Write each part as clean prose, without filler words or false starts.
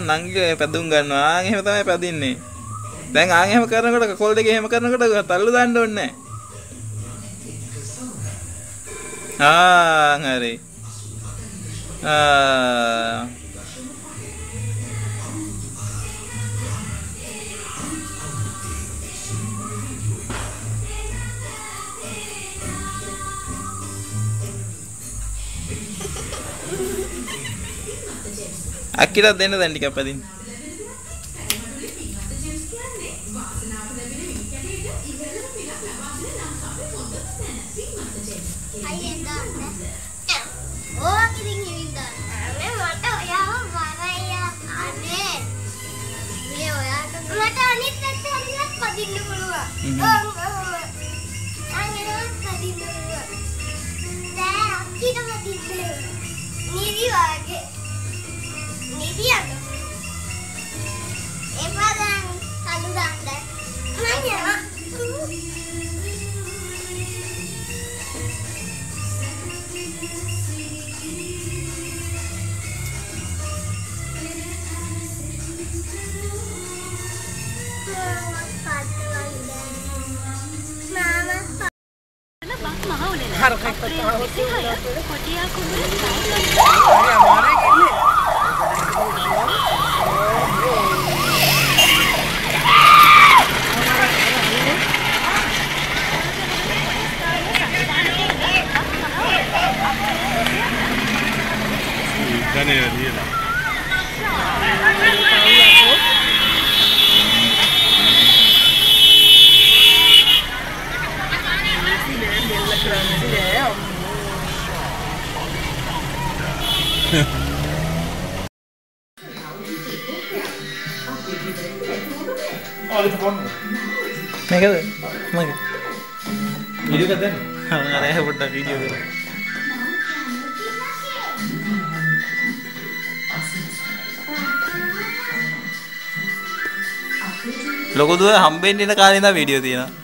නංගි පැදුම් ගන්නවා. ආන් එහෙම තමයි පැදින්නේ. දැන් ආන් එහෙම කරනකොට කෝල් දෙකේ එහෙම කරනකොට තල්ලු දාන්න ඕනේ නැහැ. හරි. අක්කිට දෙන්න දැන් ටිකක් පැදින්න. මේකද මගේ වීඩියෝ එකක් දැන් අර ඇහ පොඩ්ඩක් වීඩියෝ කරලා ලොකු දුව හම්බෙන්න ඉන්න කාලේ ඉඳන් වීඩියෝ තියෙනවා.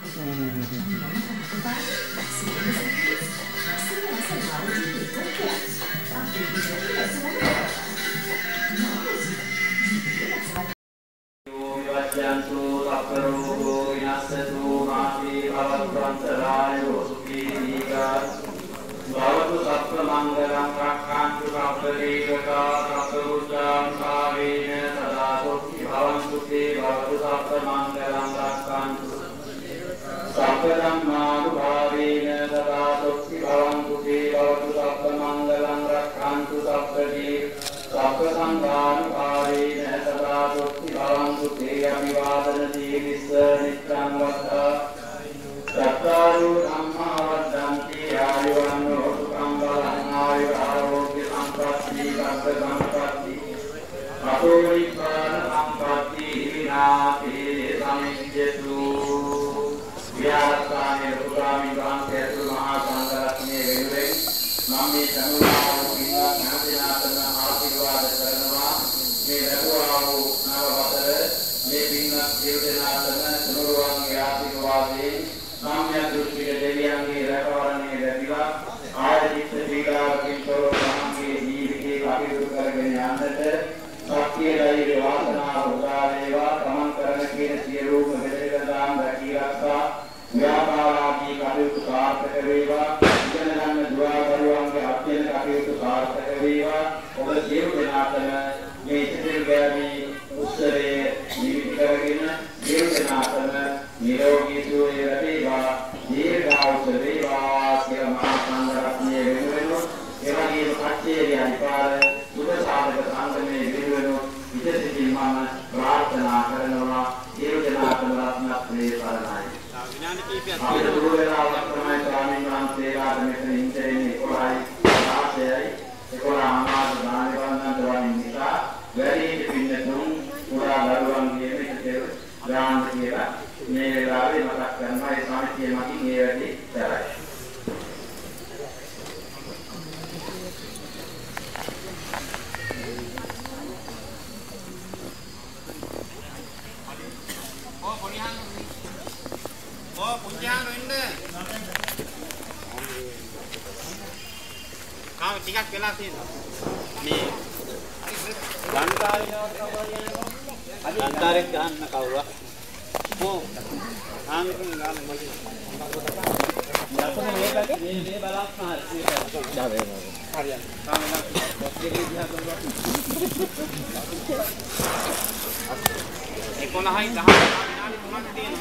Oh, punjang ini. Kau tiga kelas ini. Nih. Gantarin kan kau lah. Oh, angin nggak lagi. Jatuh nih lagi. Ini balap mahal. Dah deh. Harian. Kami nak. Jadi dia tu. Ikolah hai dah. Ini cuma tin.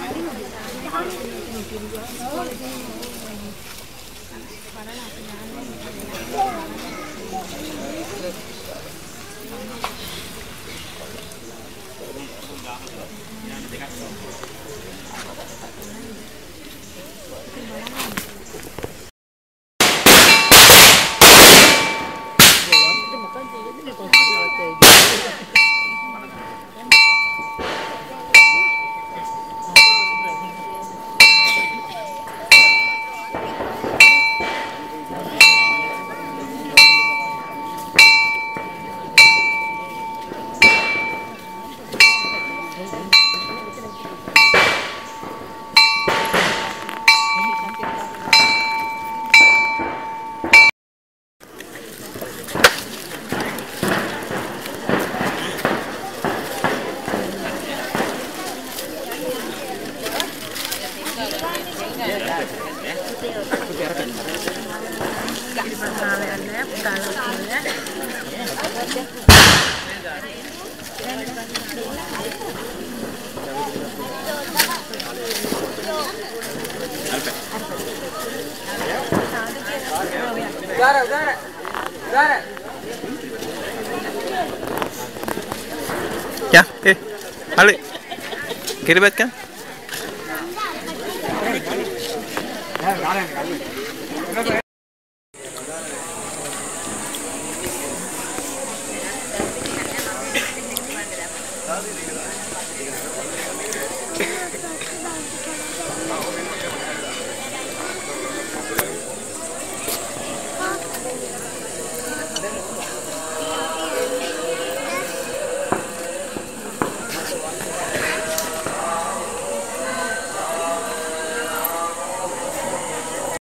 Ya, balik. Kiri bet kan?